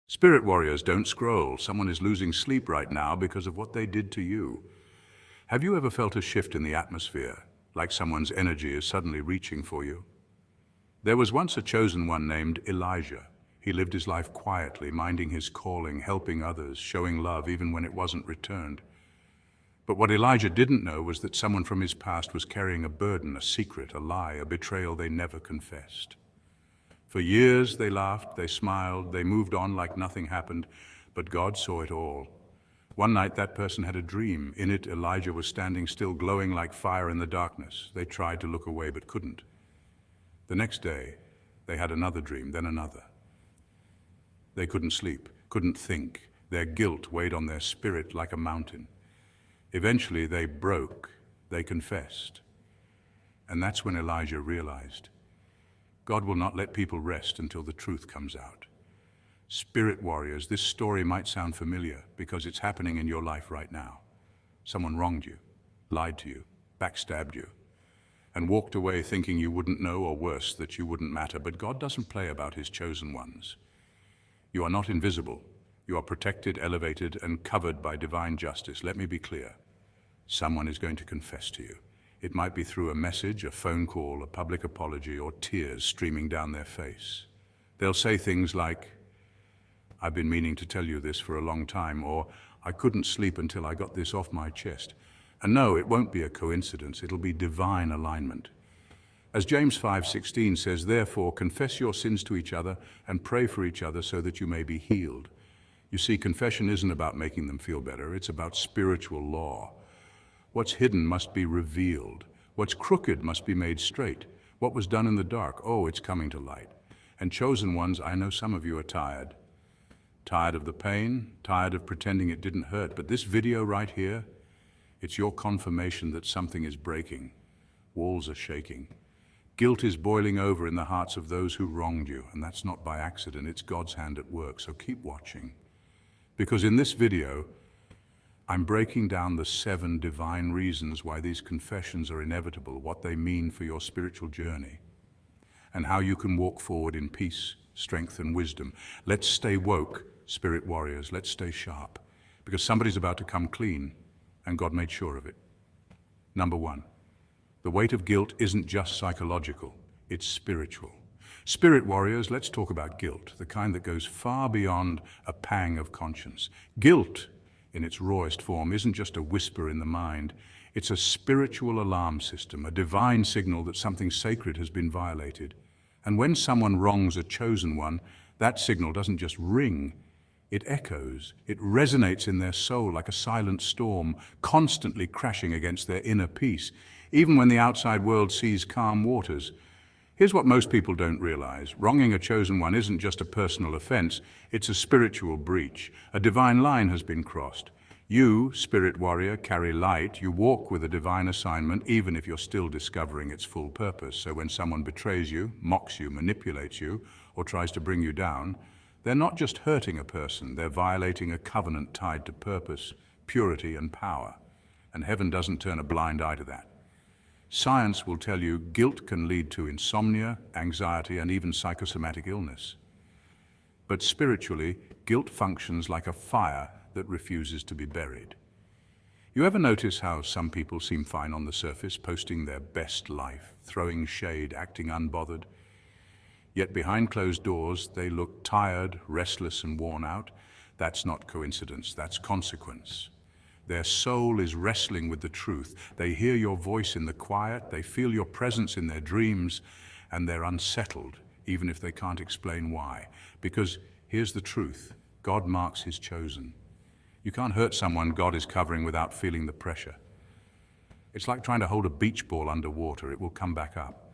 Spirit warriors, don't scroll. Someone is losing sleep right now because of what they did to you. Have you ever felt a shift in the atmosphere, like someone's energy is suddenly reaching for you? There was once a chosen one named Elijah. He lived his life quietly, minding his calling, helping others, showing love even when it wasn't returned. But what Elijah didn't know was that someone from his past was carrying a burden, a secret, a lie, a betrayal they never confessed. For years they laughed, they smiled, they moved on like nothing happened, but God saw it all. One night that person had a dream. In it, Elijah was standing still, glowing like fire in the darkness. They tried to look away but couldn't. The next day, they had another dream, then another. They couldn't sleep, couldn't think. Their guilt weighed on their spirit like a mountain. Eventually they broke, they confessed. And that's when Elijah realized God will not let people rest until the truth comes out. Spirit warriors, this story might sound familiar because it's happening in your life right now. Someone wronged you, lied to you, backstabbed you, and walked away thinking you wouldn't know, or worse, that you wouldn't matter. But God doesn't play about his chosen ones. You are not invisible. You are protected, elevated, and covered by divine justice. Let me be clear. Someone is going to confess to you. It might be through a message, a phone call, a public apology, or tears streaming down their face. They'll say things like, "I've been meaning to tell you this for a long time," or "I couldn't sleep until I got this off my chest." And no, it won't be a coincidence. It'll be divine alignment. As James 5:16 says, "Therefore, confess your sins to each other and pray for each other so that you may be healed." You see, confession isn't about making them feel better. It's about spiritual law. What's hidden must be revealed. What's crooked must be made straight. What was done in the dark, oh, it's coming to light. And chosen ones, I know some of you are tired. Tired of the pain, tired of pretending it didn't hurt. But this video right here, it's your confirmation that something is breaking. Walls are shaking. Guilt is boiling over in the hearts of those who wronged you. And that's not by accident, it's God's hand at work. So keep watching. Because in this video, I'm breaking down the 7 divine reasons why these confessions are inevitable, what they mean for your spiritual journey, and how you can walk forward in peace, strength, and wisdom. Let's stay woke, spirit warriors. Let's stay sharp, because somebody's about to come clean, and God made sure of it. Number 1, the weight of guilt isn't just psychological, it's spiritual. Spirit warriors, let's talk about guilt, the kind that goes far beyond a pang of conscience. Guilt, in its rawest form, isn't just a whisper in the mind. It's a spiritual alarm system, a divine signal that something sacred has been violated. And when someone wrongs a chosen one, that signal doesn't just ring, it echoes. It resonates in their soul like a silent storm, constantly crashing against their inner peace, even when the outside world sees calm waters. Here's what most people don't realize. Wronging a chosen one isn't just a personal offense, it's a spiritual breach. A divine line has been crossed. You, spirit warrior, carry light. You walk with a divine assignment, even if you're still discovering its full purpose. So when someone betrays you, mocks you, manipulates you, or tries to bring you down, they're not just hurting a person, they're violating a covenant tied to purpose, purity, and power. And heaven doesn't turn a blind eye to that. Science will tell you guilt can lead to insomnia, anxiety, and even psychosomatic illness. But spiritually, guilt functions like a fire that refuses to be buried. You ever notice how some people seem fine on the surface, posting their best life, throwing shade, acting unbothered? Yet behind closed doors, they look tired, restless, and worn out. That's not coincidence, that's consequence. Their soul is wrestling with the truth. They hear your voice in the quiet, they feel your presence in their dreams, and they're unsettled, even if they can't explain why. Because here's the truth, God marks his chosen. You can't hurt someone God is covering without feeling the pressure. It's like trying to hold a beach ball underwater. It will come back up.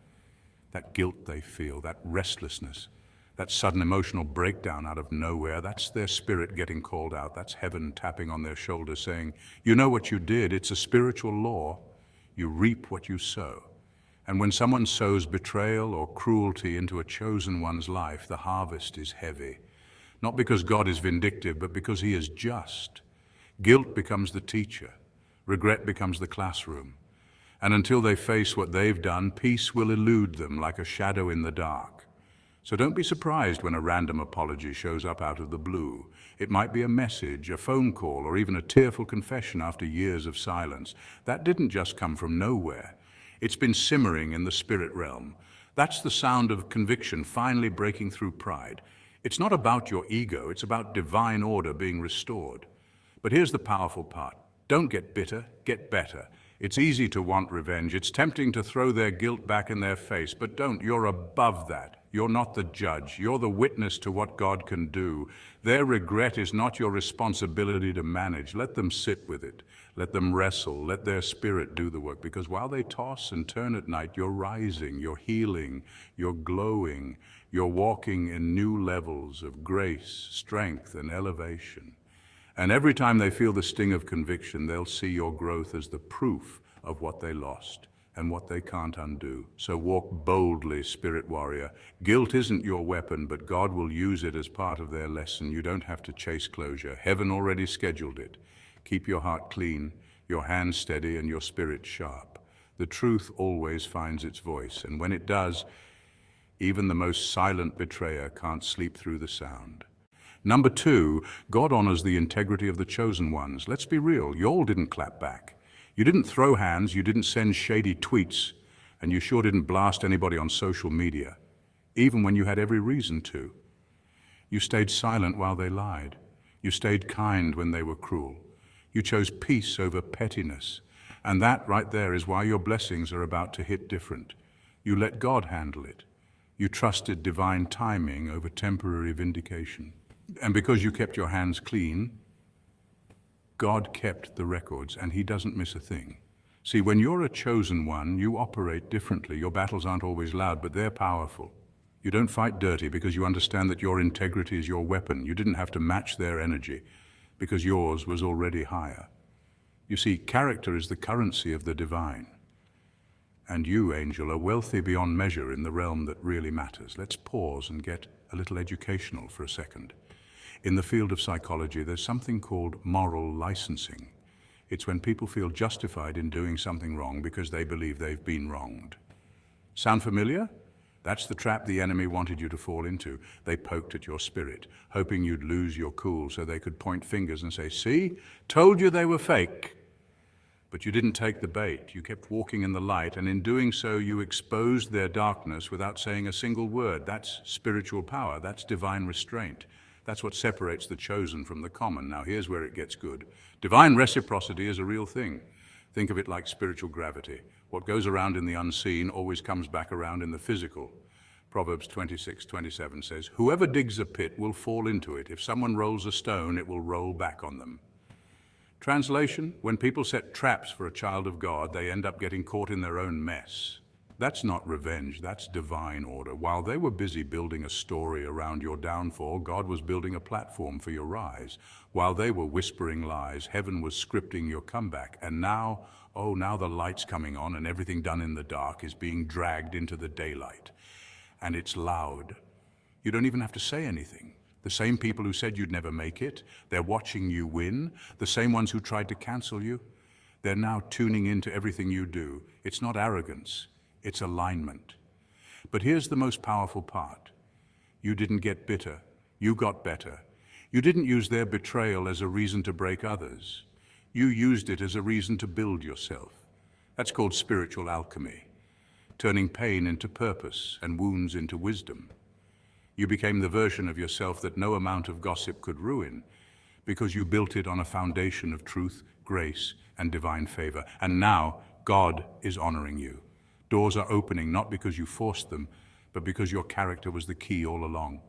That guilt they feel, that restlessness, that sudden emotional breakdown out of nowhere, that's their spirit getting called out. That's heaven tapping on their shoulder saying, you know what you did. It's a spiritual law. You reap what you sow. And when someone sows betrayal or cruelty into a chosen one's life, the harvest is heavy. Not because God is vindictive, but because he is just. Guilt becomes the teacher. Regret becomes the classroom. And until they face what they've done, peace will elude them like a shadow in the dark. So don't be surprised when a random apology shows up out of the blue. It might be a message, a phone call, or even a tearful confession after years of silence. That didn't just come from nowhere. It's been simmering in the spirit realm. That's the sound of conviction finally breaking through pride. It's not about your ego, it's about divine order being restored. But here's the powerful part. Don't get bitter, get better. It's easy to want revenge. It's tempting to throw their guilt back in their face, but don't. You're above that. You're not the judge. You're the witness to what God can do. Their regret is not your responsibility to manage. Let them sit with it. Let them wrestle. Let their spirit do the work. Because while they toss and turn at night, you're rising, you're healing, you're glowing, you're walking in new levels of grace, strength, and elevation. And every time they feel the sting of conviction, they'll see your growth as the proof of what they lost and what they can't undo. So walk boldly, spirit warrior. Guilt isn't your weapon, but God will use it as part of their lesson. You don't have to chase closure. Heaven already scheduled it. Keep your heart clean, your hands steady, and your spirit sharp. The truth always finds its voice, and when it does, even the most silent betrayer can't sleep through the sound. Number 2, God honors the integrity of the chosen ones. Let's be real, y'all didn't clap back. You didn't throw hands, you didn't send shady tweets, and you sure didn't blast anybody on social media, even when you had every reason to. You stayed silent while they lied. You stayed kind when they were cruel. You chose peace over pettiness. And that right there is why your blessings are about to hit different. You let God handle it. You trusted divine timing over temporary vindication. And because you kept your hands clean, God kept the records, and He doesn't miss a thing. See, when you're a chosen one, you operate differently. Your battles aren't always loud, but they're powerful. You don't fight dirty because you understand that your integrity is your weapon. You didn't have to match their energy because yours was already higher. You see, character is the currency of the divine. And you, angel, are wealthy beyond measure in the realm that really matters. Let's pause and get a little educational for a second. In the field of psychology, there's something called moral licensing. It's when people feel justified in doing something wrong because they believe they've been wronged. Sound familiar? That's the trap the enemy wanted you to fall into. They poked at your spirit, hoping you'd lose your cool so they could point fingers and say, "See, told you they were fake." But you didn't take the bait. You kept walking in the light, and in doing so, you exposed their darkness without saying a single word. That's spiritual power. That's divine restraint. That's what separates the chosen from the common. Now, here's where it gets good. Divine reciprocity is a real thing. Think of it like spiritual gravity. What goes around in the unseen always comes back around in the physical. Proverbs 26:27 says, "Whoever digs a pit will fall into it. If someone rolls a stone, it will roll back on them." Translation, when people set traps for a child of God, they end up getting caught in their own mess. That's not revenge, that's divine order. While they were busy building a story around your downfall, God was building a platform for your rise. While they were whispering lies, heaven was scripting your comeback. And now, now the light's coming on and everything done in the dark is being dragged into the daylight. And it's loud. You don't even have to say anything. The same people who said you'd never make it, they're watching you win. The same ones who tried to cancel you, they're now tuning into everything you do. It's not arrogance. It's alignment. But here's the most powerful part. You didn't get bitter. You got better. You didn't use their betrayal as a reason to break others. You used it as a reason to build yourself. That's called spiritual alchemy, turning pain into purpose and wounds into wisdom. You became the version of yourself that no amount of gossip could ruin because you built it on a foundation of truth, grace, and divine favor. And now God is honoring you. Doors are opening not because you forced them, but because your character was the key all along.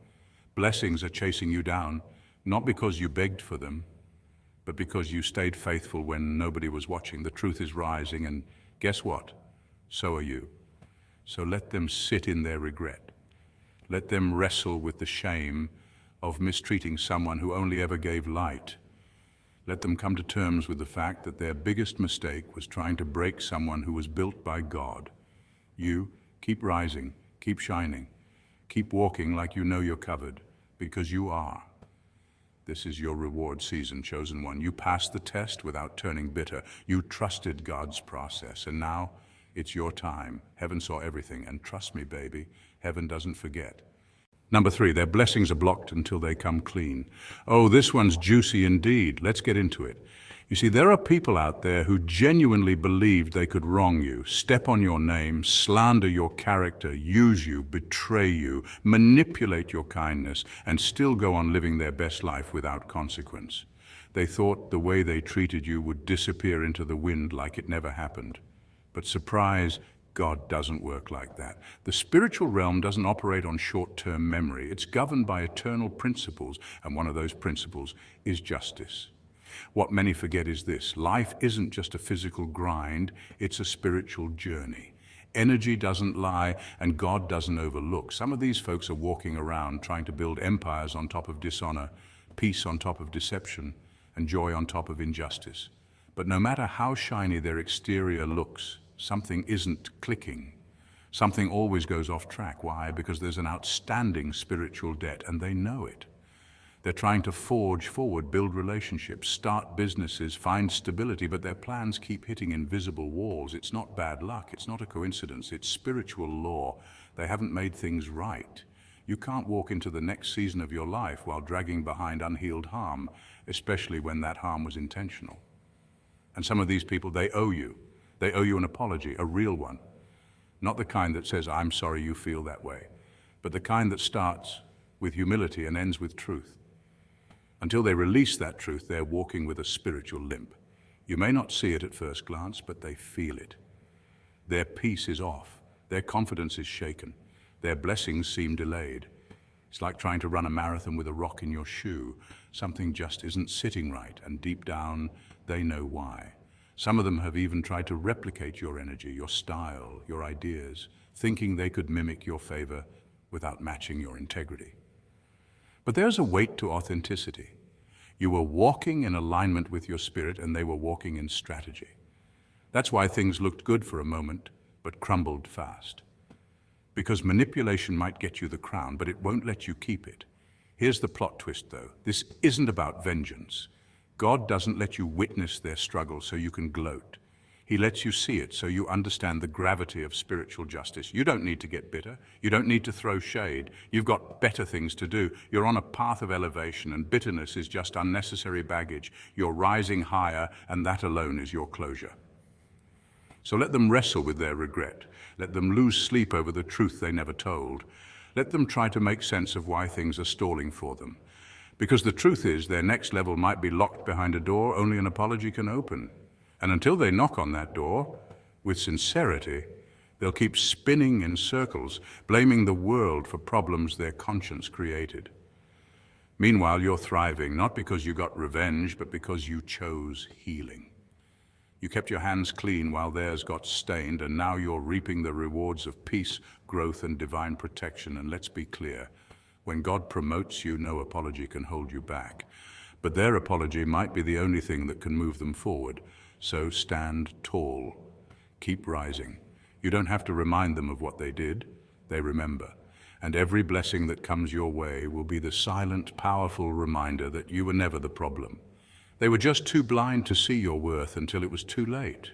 Blessings are chasing you down, not because you begged for them, but because you stayed faithful when nobody was watching. The truth is rising, and guess what? So are you. So let them sit in their regret. Let them wrestle with the shame of mistreating someone who only ever gave light. Let them come to terms with the fact that their biggest mistake was trying to break someone who was built by God. You keep rising, keep shining, keep walking like you know you're covered, because you are. This is your reward season, chosen one. You passed the test without turning bitter. You trusted God's process, and now it's your time. Heaven saw everything, and trust me, baby, heaven doesn't forget. Number 3, their blessings are blocked until they come clean. Oh, this one's juicy indeed. Let's get into it. You see, there are people out there who genuinely believed they could wrong you, step on your name, slander your character, use you, betray you, manipulate your kindness, and still go on living their best life without consequence. They thought the way they treated you would disappear into the wind like it never happened. But surprise, God doesn't work like that. The spiritual realm doesn't operate on short-term memory. It's governed by eternal principles, and one of those principles is justice. What many forget is this: life isn't just a physical grind, it's a spiritual journey. Energy doesn't lie, and God doesn't overlook. Some of these folks are walking around trying to build empires on top of dishonor, peace on top of deception, and joy on top of injustice. But no matter how shiny their exterior looks, something isn't clicking. Something always goes off track. Why? Because there's an outstanding spiritual debt, and they know it. They're trying to forge forward, build relationships, start businesses, find stability, but their plans keep hitting invisible walls. It's not bad luck, it's not a coincidence, it's spiritual law. They haven't made things right. You can't walk into the next season of your life while dragging behind unhealed harm, especially when that harm was intentional. And some of these people, they owe you. They owe you an apology, a real one. Not the kind that says, "I'm sorry you feel that way," but the kind that starts with humility and ends with truth. Until they release that truth, they're walking with a spiritual limp. You may not see it at first glance, but they feel it. Their peace is off. Their confidence is shaken. Their blessings seem delayed. It's like trying to run a marathon with a rock in your shoe. Something just isn't sitting right, and deep down, they know why. Some of them have even tried to replicate your energy, your style, your ideas, thinking they could mimic your favor without matching your integrity. But there's a weight to authenticity. You were walking in alignment with your spirit, and they were walking in strategy. That's why things looked good for a moment, but crumbled fast. Because manipulation might get you the crown, but it won't let you keep it. Here's the plot twist, though. This isn't about vengeance. God doesn't let you witness their struggle so you can gloat. He lets you see it so you understand the gravity of spiritual justice. You don't need to get bitter. You don't need to throw shade. You've got better things to do. You're on a path of elevation, and bitterness is just unnecessary baggage. You're rising higher, and that alone is your closure. So let them wrestle with their regret. Let them lose sleep over the truth they never told. Let them try to make sense of why things are stalling for them. Because the truth is, their next level might be locked behind a door only an apology can open. And until they knock on that door, with sincerity, they'll keep spinning in circles, blaming the world for problems their conscience created. Meanwhile, you're thriving, not because you got revenge, but because you chose healing. You kept your hands clean while theirs got stained, and now you're reaping the rewards of peace, growth, and divine protection. And let's be clear, when God promotes you, no apology can hold you back. But their apology might be the only thing that can move them forward. So stand tall. Keep rising. You don't have to remind them of what they did. They remember. And every blessing that comes your way will be the silent, powerful reminder that you were never the problem. They were just too blind to see your worth until it was too late.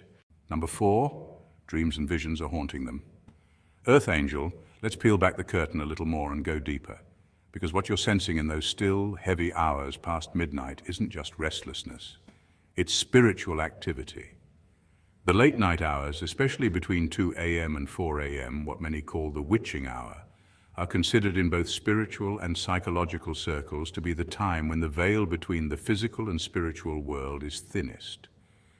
Number 4, dreams and visions are haunting them. Earth Angel, let's peel back the curtain a little more and go deeper. Because what you're sensing in those still, heavy hours past midnight isn't just restlessness. It's spiritual activity. The late night hours, especially between 2 a.m. and 4 a.m., what many call the witching hour, are considered in both spiritual and psychological circles to be the time when the veil between the physical and spiritual world is thinnest.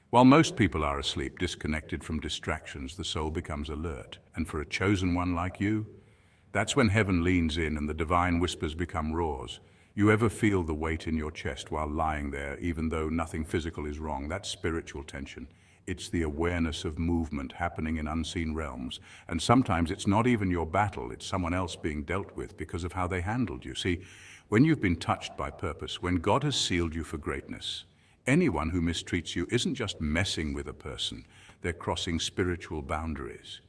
While most people are asleep, disconnected from distractions, the soul becomes alert. And for a chosen one like you, that's when heaven leans in and the divine whispers become roars. You ever feel the weight in your chest while lying there, even though nothing physical is wrong? That's spiritual tension. It's the awareness of movement happening in unseen realms. And sometimes it's not even your battle, it's someone else being dealt with because of how they handled you. See, when you've been touched by purpose, when God has sealed you for greatness, anyone who mistreats you isn't just messing with a person, they're crossing spiritual boundaries.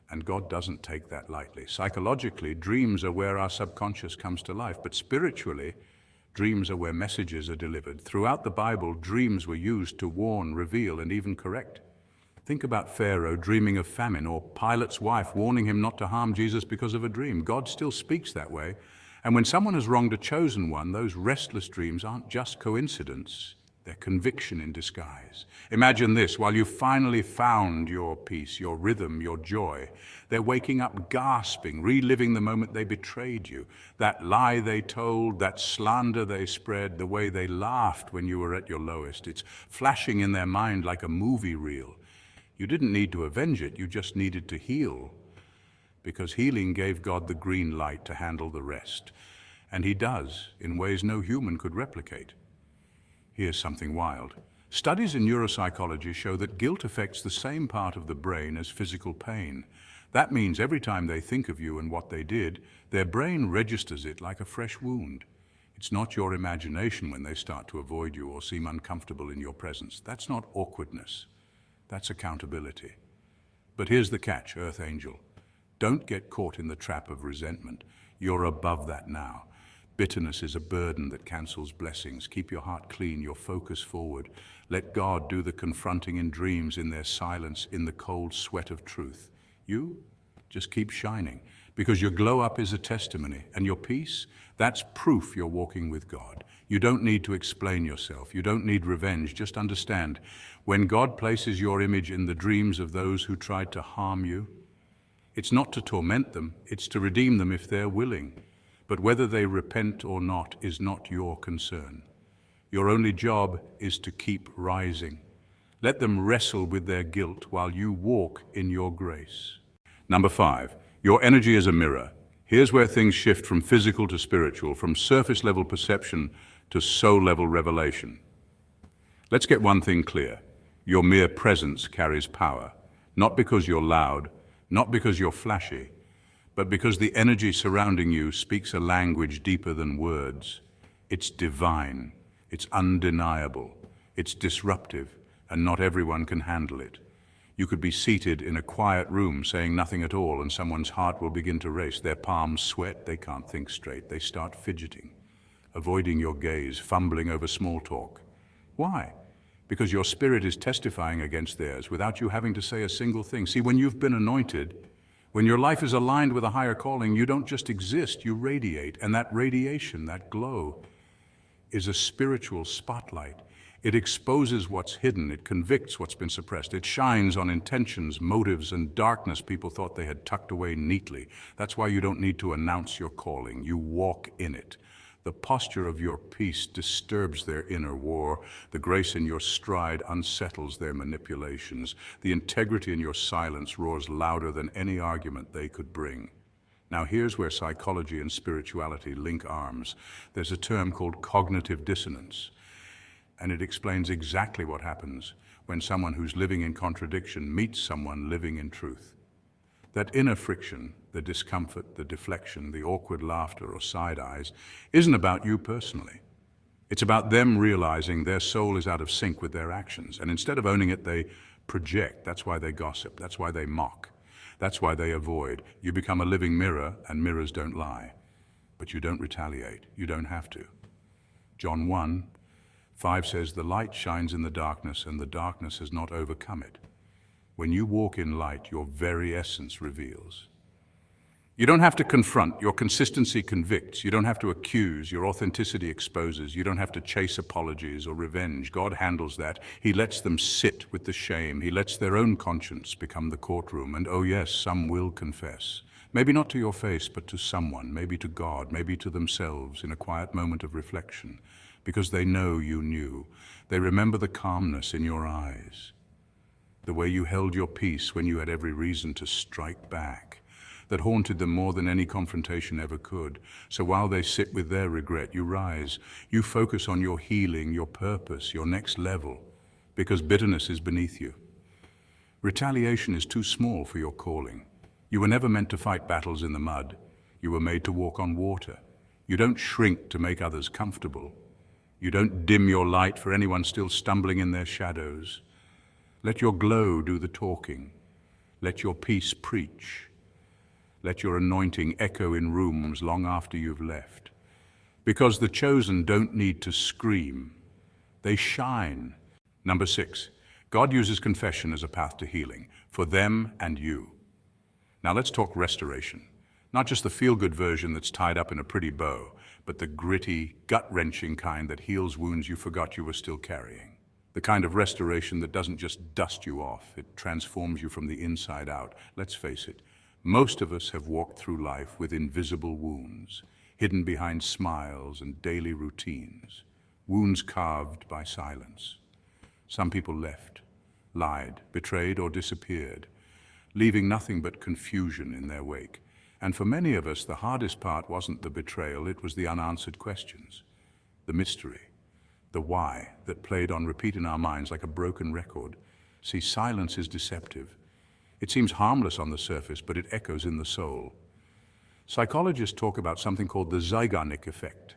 And God doesn't take that lightly. Psychologically, dreams are where our subconscious comes to life, but spiritually, dreams are where messages are delivered. Throughout the Bible, dreams were used to warn, reveal, and even correct. Think about Pharaoh dreaming of famine, or Pilate's wife warning him not to harm Jesus because of a dream. God still speaks that way, And when someone has wronged a chosen one, those restless dreams aren't just coincidence, they're conviction in disguise. Imagine this, while you've finally found your peace, your rhythm, your joy, they're waking up gasping, reliving the moment they betrayed you, that lie they told, that slander they spread, the way they laughed when you were at your lowest. It's flashing in their mind like a movie reel. You didn't need to avenge it, you just needed to heal, because healing gave God the green light to handle the rest. And he does, in ways no human could replicate. Here's something wild. Studies in neuropsychology show that guilt affects the same part of the brain as physical pain. That means every time they think of you and what they did, their brain registers it like a fresh wound. It's not your imagination when they start to avoid you or seem uncomfortable in your presence. That's not awkwardness. That's accountability. But here's the catch, Earth Angel. Don't get caught in the trap of resentment. You're above that now. Bitterness is a burden that cancels blessings. Keep your heart clean, your focus forward. Let God do the confronting in dreams, in their silence, in the cold sweat of truth. You just keep shining, because your glow up is a testimony, and your peace, that's proof you're walking with God. You don't need to explain yourself. You don't need revenge. Just understand, when God places your image in the dreams of those who tried to harm you, it's not to torment them, it's to redeem them if they're willing. But whether they repent or not is not your concern. Your only job is to keep rising. Let them wrestle with their guilt while you walk in your grace. Number 5, your energy is a mirror. Here's where things shift from physical to spiritual, from surface level perception to soul level revelation. Let's get one thing clear. Your mere presence carries power, not because you're loud, not because you're flashy, but because the energy surrounding you speaks a language deeper than words. It's divine, it's undeniable, it's disruptive, and not everyone can handle it. You could be seated in a quiet room saying nothing at all, and someone's heart will begin to race. Their palms sweat, they can't think straight, they start fidgeting, avoiding your gaze, fumbling over small talk. Why? Because your spirit is testifying against theirs without you having to say a single thing. See, when you've been anointed, when your life is aligned with a higher calling, you don't just exist, you radiate. And that radiation, that glow, is a spiritual spotlight. It exposes what's hidden, it convicts what's been suppressed. It shines on intentions, motives, and darkness people thought they had tucked away neatly. That's why you don't need to announce your calling, you walk in it. The posture of your peace disturbs their inner war. The grace in your stride unsettles their manipulations. The integrity in your silence roars louder than any argument they could bring. Now here's where psychology and spirituality link arms. There's a term called cognitive dissonance, and it explains exactly what happens when someone who's living in contradiction meets someone living in truth. That inner friction, the discomfort, the deflection, the awkward laughter or side eyes, isn't about you personally. It's about them realizing their soul is out of sync with their actions. And instead of owning it, they project. That's why they gossip. That's why they mock. That's why they avoid. You become a living mirror, and mirrors don't lie. But you don't retaliate. You don't have to. John 1:5 says, "The light shines in the darkness, and the darkness has not overcome it." When you walk in light, your very essence reveals. You don't have to confront, your consistency convicts. You don't have to accuse, your authenticity exposes. You don't have to chase apologies or revenge. God handles that. He lets them sit with the shame. He lets their own conscience become the courtroom. And oh yes, some will confess. Maybe not to your face, but to someone, maybe to God, maybe to themselves in a quiet moment of reflection, because they know you knew. They remember the calmness in your eyes, the way you held your peace when you had every reason to strike back, that haunted them more than any confrontation ever could. So while they sit with their regret, you rise. You focus on your healing, your purpose, your next level, because bitterness is beneath you. Retaliation is too small for your calling. You were never meant to fight battles in the mud. You were made to walk on water. You don't shrink to make others comfortable. You don't dim your light for anyone still stumbling in their shadows. Let your glow do the talking. Let your peace preach. Let your anointing echo in rooms long after you've left. Because the chosen don't need to scream. They shine. Number 6, God uses confession as a path to healing for them and you. Now let's talk restoration. Not just the feel-good version that's tied up in a pretty bow, but the gritty, gut-wrenching kind that heals wounds you forgot you were still carrying. The kind of restoration that doesn't just dust you off, it transforms you from the inside out. Let's face it, most of us have walked through life with invisible wounds, hidden behind smiles and daily routines, wounds carved by silence. Some people left, lied, betrayed, or disappeared, leaving nothing but confusion in their wake. And for many of us, the hardest part wasn't the betrayal, it was the unanswered questions, the mystery, the why that played on repeat in our minds like a broken record. See, silence is deceptive. It seems harmless on the surface, but it echoes in the soul. Psychologists talk about something called the Zeigarnik effect,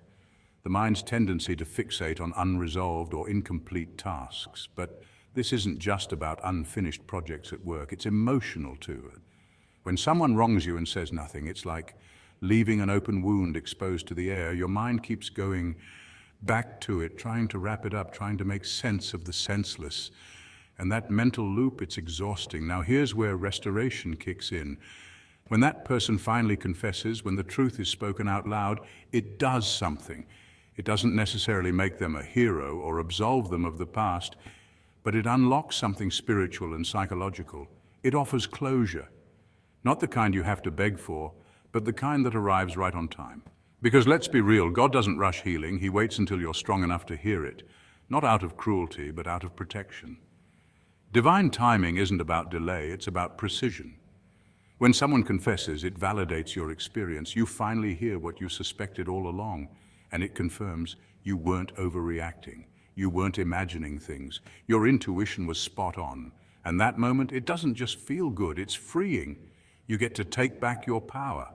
the mind's tendency to fixate on unresolved or incomplete tasks. But this isn't just about unfinished projects at work, it's emotional too. When someone wrongs you and says nothing, it's like leaving an open wound exposed to the air. Your mind keeps going back to it, trying to wrap it up, trying to make sense of the senseless. And that mental loop, it's exhausting. Now here's where restoration kicks in. When that person finally confesses, when the truth is spoken out loud, it does something. It doesn't necessarily make them a hero or absolve them of the past, but it unlocks something spiritual and psychological. It offers closure. Not the kind you have to beg for, but the kind that arrives right on time. Because let's be real, God doesn't rush healing. He waits until you're strong enough to hear it, not out of cruelty, but out of protection. Divine timing isn't about delay, it's about precision. When someone confesses, it validates your experience. You finally hear what you suspected all along, and it confirms you weren't overreacting. You weren't imagining things. Your intuition was spot on. And that moment, it doesn't just feel good, it's freeing. You get to take back your power.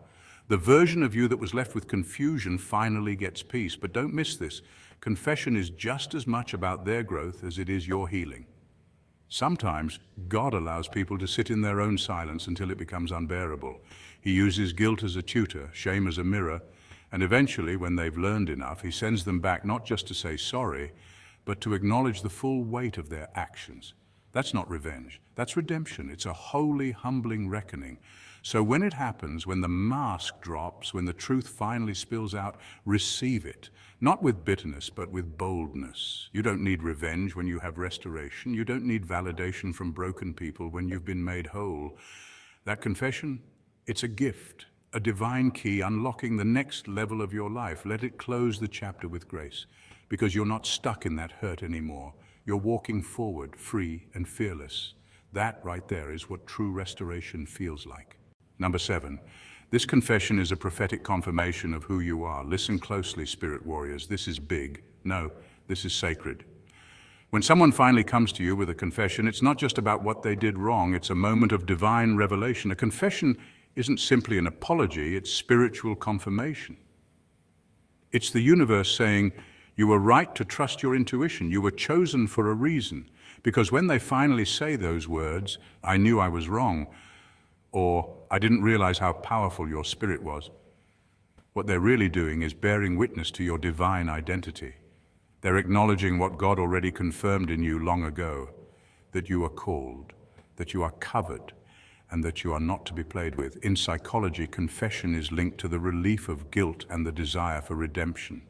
The version of you that was left with confusion finally gets peace. But don't miss this. Confession is just as much about their growth as it is your healing. Sometimes God allows people to sit in their own silence until it becomes unbearable. He uses guilt as a tutor, shame as a mirror, and eventually, when they've learned enough, he sends them back not just to say sorry, but to acknowledge the full weight of their actions. That's not revenge, that's redemption. It's a holy, humbling reckoning. So when it happens, when the mask drops, when the truth finally spills out, receive it. Not with bitterness, but with boldness. You don't need revenge when you have restoration. You don't need validation from broken people when you've been made whole. That confession, it's a gift, a divine key unlocking the next level of your life. Let it close the chapter with grace, because you're not stuck in that hurt anymore. You're walking forward, free and fearless. That right there is what true restoration feels like. Number 7, this confession is a prophetic confirmation of who you are. Listen closely, spirit warriors. This is big. No, this is sacred. When someone finally comes to you with a confession, it's not just about what they did wrong. It's a moment of divine revelation. A confession isn't simply an apology, it's spiritual confirmation. It's the universe saying, you were right to trust your intuition. You were chosen for a reason. Because when they finally say those words, I knew I was wrong, or I didn't realize how powerful your spirit was, what they're really doing is bearing witness to your divine identity. They're acknowledging what God already confirmed in you long ago, that you are called, that you are covered, and that you are not to be played with. In psychology, confession is linked to the relief of guilt and the desire for redemption.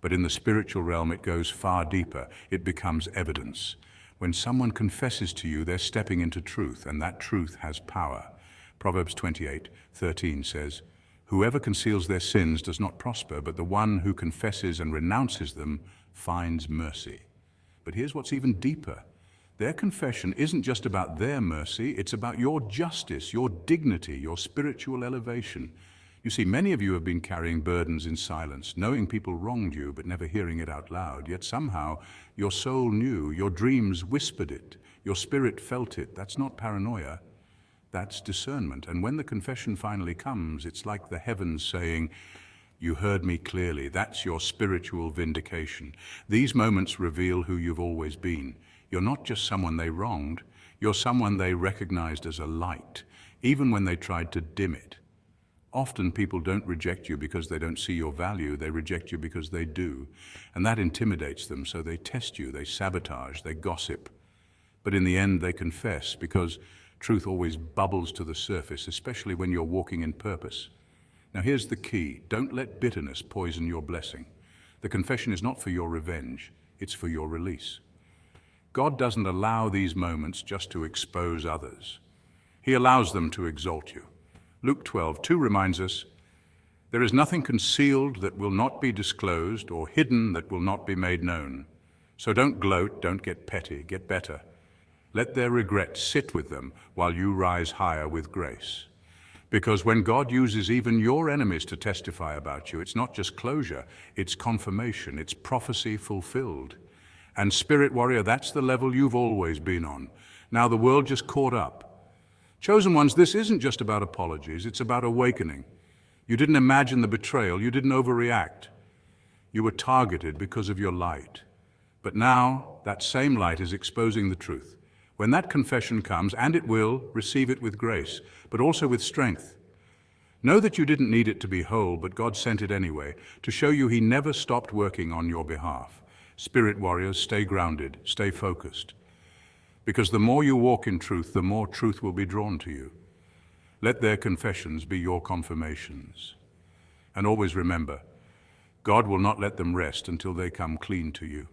But in the spiritual realm, it goes far deeper. It becomes evidence. When someone confesses to you, they're stepping into truth, and that truth has power. Proverbs 28:13 says, whoever conceals their sins does not prosper, but the one who confesses and renounces them finds mercy. But here's what's even deeper. Their confession isn't just about their mercy, it's about your justice, your dignity, your spiritual elevation. You see, many of you have been carrying burdens in silence, knowing people wronged you but never hearing it out loud. Yet somehow your soul knew, your dreams whispered it, your spirit felt it. That's not paranoia, that's discernment. And when the confession finally comes, it's like the heavens saying, you heard me clearly. That's your spiritual vindication. These moments reveal who you've always been. You're not just someone they wronged, you're someone they recognized as a light, even when they tried to dim it. Often people don't reject you because they don't see your value, they reject you because they do. And that intimidates them, so they test you, they sabotage, they gossip. But in the end, they confess, because truth always bubbles to the surface, especially when you're walking in purpose. Now here's the key. Don't let bitterness poison your blessing. The confession is not for your revenge, it's for your release. God doesn't allow these moments just to expose others. He allows them to exalt you. Luke 12:2 reminds us, "There is nothing concealed that will not be disclosed, or hidden that will not be made known." So don't gloat, don't get petty, get better. Let their regret sit with them while you rise higher with grace. Because when God uses even your enemies to testify about you, it's not just closure, it's confirmation, it's prophecy fulfilled. And Spirit Warrior, that's the level you've always been on. Now the world just caught up. Chosen ones, this isn't just about apologies, it's about awakening. You didn't imagine the betrayal, you didn't overreact. You were targeted because of your light. But now, that same light is exposing the truth. When that confession comes, and it will, receive it with grace, but also with strength. Know that you didn't need it to be whole, but God sent it anyway, to show you He never stopped working on your behalf. Spirit warriors, stay grounded, stay focused. Because the more you walk in truth, the more truth will be drawn to you. Let their confessions be your confirmations. And always remember, God will not let them rest until they come clean to you.